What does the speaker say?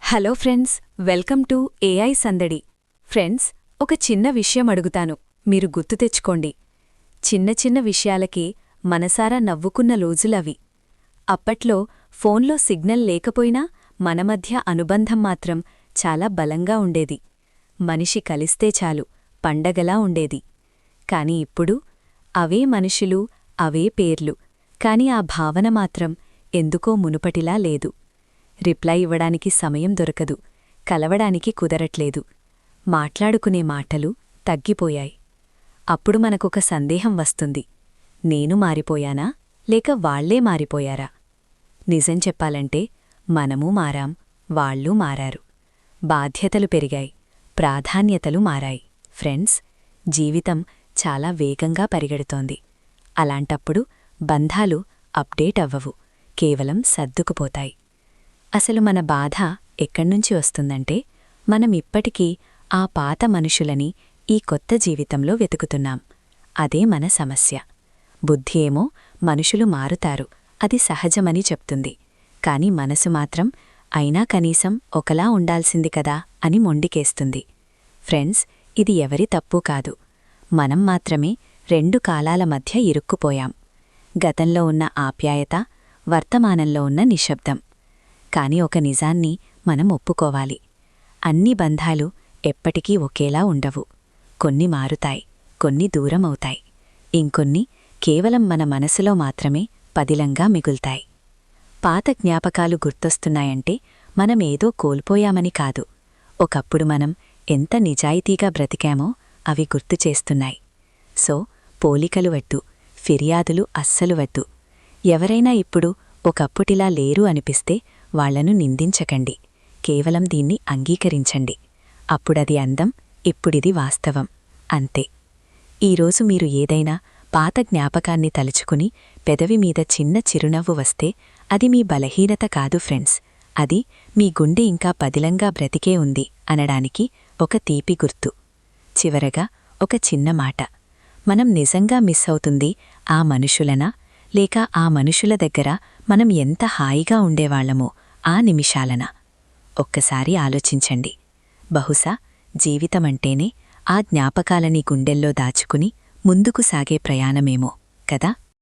Hello friends, welcome to AI సందడి. Friends, ఒక చిన్న విషయం అడుగుతాను, మీరు గుర్తు తెచ్చుకోండి. చిన్న చిన్న విషయాలకి మనసారా నవ్వుకున్న రోజులవి. అప్పట్లో ఫోన్లో సిగ్నల్ లేకపోయినా మన మధ్య అనుబంధం మాత్రం చాలా బలంగా ఉండేది. మనిషి కలిస్తే చాలు పండగలా ఉండేది. కాని ఇప్పుడు అవే మనుషులు, అవే పేర్లు, కాని ఆ భావన మాత్రం ఎందుకో మునుపటిలా లేదు. రిప్లై ఇవ్వడానికి సమయం దొరకదు, కలవడానికి కుదరట్లేదు, మాట్లాడుకునే మాటలు తగ్గిపోయాయి. అప్పుడు మనకొక సందేహం వస్తుంది, నేను మారిపోయానా లేక వాళ్లే మారిపోయారా? నిజం చెప్పాలంటే మనమూ మారాం, వాళ్ళూ మారారు. బాధ్యతలు పెరిగాయి, ప్రాధాన్యతలు మారాయి. ఫ్రెండ్స్, జీవితం చాలా వేగంగా పరిగెడుతోంది. అలాంటప్పుడు బంధాలు అప్డేట్ అవ్వవు, కేవలం సర్దుకుపోతాయి. అసలు మన బాధ ఎక్కడ్నుంచి వస్తుందంటే, మనం ఇప్పటికీ ఆ పాత మనుషులని ఈ కొత్త జీవితంలో వెతుకుతున్నాం. అదే మన సమస్య. బుద్ధి ఏమో మనుషులు మారుతారు, అది సహజమని చెప్తుంది. కాని మనసు మాత్రం అయినా కనీసం ఒకలా ఉండాల్సింది కదా అని మొండికేస్తుంది. ఫ్రెండ్స్, ఇది ఎవరి తప్పు కాదు, మనం మాత్రమే రెండు కాలాల మధ్య ఇరుక్కుపోయాం. గతంలో ఉన్న ఆప్యాయత, వర్తమానంలో ఉన్న నిశ్శబ్దం. కాని ఒక నిజాన్ని మనం ఒప్పుకోవాలి, అన్ని బంధాలు ఎప్పటికీ ఒకేలా ఉండవు. కొన్ని మారుతాయి, కొన్ని దూరమవుతాయి, ఇంకొన్ని కేవలం మన మనసులో మాత్రమే పదిలంగా మిగుల్తాయి. పాత జ్ఞాపకాలు గుర్తొస్తున్నాయంటే మనమేదో కోల్పోయామని కాదు, ఒకప్పుడు మనం ఎంత నిజాయితీగా బ్రతికామో అవి గుర్తుచేస్తున్నాయి. సో, పోలికలు వద్దు, ఫిర్యాదులు అస్సలు వద్దు. ఎవరైనా ఇప్పుడు ఒకప్పుటిలా లేరు అనిపిస్తే వాళ్లను నిందించకండి, కేవలం దీన్ని అంగీకరించండి. అప్పుడది అందం, ఇప్పుడిది వాస్తవం, అంతే. ఈరోజు మీరు ఏదైనా పాత జ్ఞాపకాన్ని తలుచుకుని పెదవిమీద చిన్న చిరునవ్వు వస్తే అది మీ బలహీనత కాదు ఫ్రెండ్స్, అది మీ గుండె ఇంకా పదిలంగా బ్రతికే ఉంది అనడానికి ఒక తీపి గుర్తు. చివరగా ఒక చిన్న మాట, మనం నిజంగా మిస్ అవుతుంది ఆ మనుషులనా లేక ఆ మనుషుల దగ్గర మనం ఎంత హాయిగా ఉండేవాళ్లమో ఆ నిమిషాలనా? ఒక్కసారి ఆలోచించండి. బహుశా జీవితమంటేనే ఆ జ్ఞాపకాలని గుండెల్లో దాచుకుని ముందుకు సాగే ప్రయాణమేమో కదా.